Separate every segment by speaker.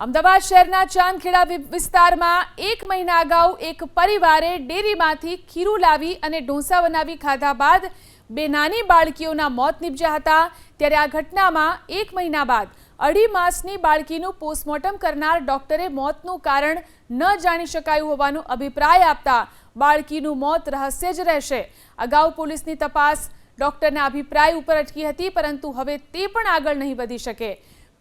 Speaker 1: અમદાવાદ શહેરના ચાંદખેડા વિસ્તારમાં 1 મહિના અગાઉ એક પરિવારે ડેરીમાંથી ખીરું લાવી અને ઢોસા બનાવી ખાધા બાદ બે નાની બાળકીઓના મોત નીપજ્યા હતા। ત્યારે આ ઘટનામાં 1 મહિના બાદ 2.5 માસની બાળકીનું પોસ્ટમોર્ટમ કરનાર ડોક્ટરે મોતનું કારણ ન જાણી શકાયું હોવાનો અભિપ્રાય આપતા બાળકીનું મોત રહસ્ય જ રહેશે। અગાઉ પોલીસની તપાસ ડોક્ટરના અભિપ્રાય ઉપર અટકી હતી, પરંતુ હવે તે પણ આગળ નહીં વધી શકે।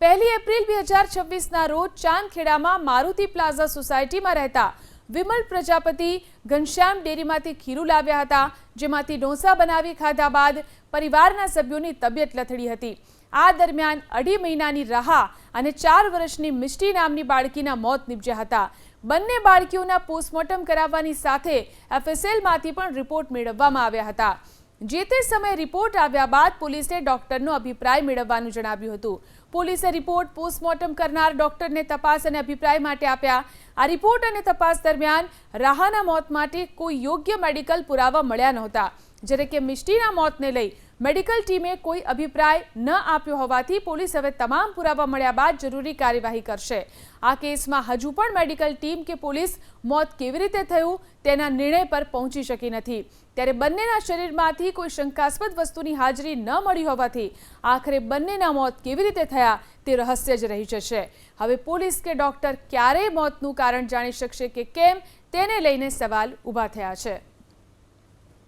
Speaker 1: 1 એપ્રિલ 2026ના રોજ ચાંદખેડામાં મારુતિ પ્લાઝા સોસાયટીમાં રહેતા વિમલ પ્રજાપતિ ઘનશ્યામ ડેરીમાંથી ખીરું લાવ્યા હતા, જેમાંથી ઢોસા બનાવી ખાધા બાદ પરિવારના સભ્યોની તબિયત લથડી હતી। આ દરમિયાન 2.5 મહિનાની રાહા અને 4 વર્ષની મિષ્ટી નામની બાળકીના મોત નીપજ્યા હતા। બંને બાળકીઓના પોસ્ટમોર્ટમ કરાવવાની સાથે એફએસએલમાંથી પણ રિપોર્ટ મેળવવામાં આવ્યા હતા। જે તે સમયે રિપોર્ટ આવ્યા બાદ પોલીસે ડોક્ટરનો અભિપ્રાય મેળવવાનું જણાવ્યું હતું। પોલીસે રિપોર્ટ પોસ્ટમોર્ટમ કરનાર ડોક્ટરને તપાસ અને અભિપ્રાય માટે આપ્યા। આ રિપોર્ટ અને તપાસ દરમિયાન રાહાના મોત માટે કોઈ યોગ્ય મેડિકલ પુરાવા મળ્યા નહોતા, જ્યારે કે મિષ્ટીના મોતને લઈ મેડિકલ ટીમે કોઈ અભિપ્રાય ન આપ્યો હોવાથી પોલીસ હવે તમામ પુરાવા મળ્યા બાદ જરૂરી કાર્યવાહી કરશે। આ કેસમાં હજુ પણ મેડિકલ ટીમ કે પોલીસ મોત કેવી રીતે થયું તેના નિર્ણય પર પહોંચી શકી નથી। ત્યારે બંનેના શરીરમાંથી કોઈ શંકાસ્પદ વસ્તુની હાજરી ન મળી હોવાથી આખરે બંનેના મોત કેવી રીતે થયા તે રહસ્ય જ રહી જશે। હવે પોલીસ કે ડોક્ટર ક્યારે મોતનું કારણ જાણી શકશે કે કેમ તેને લઈને સવાલ ઊભા થયા છે।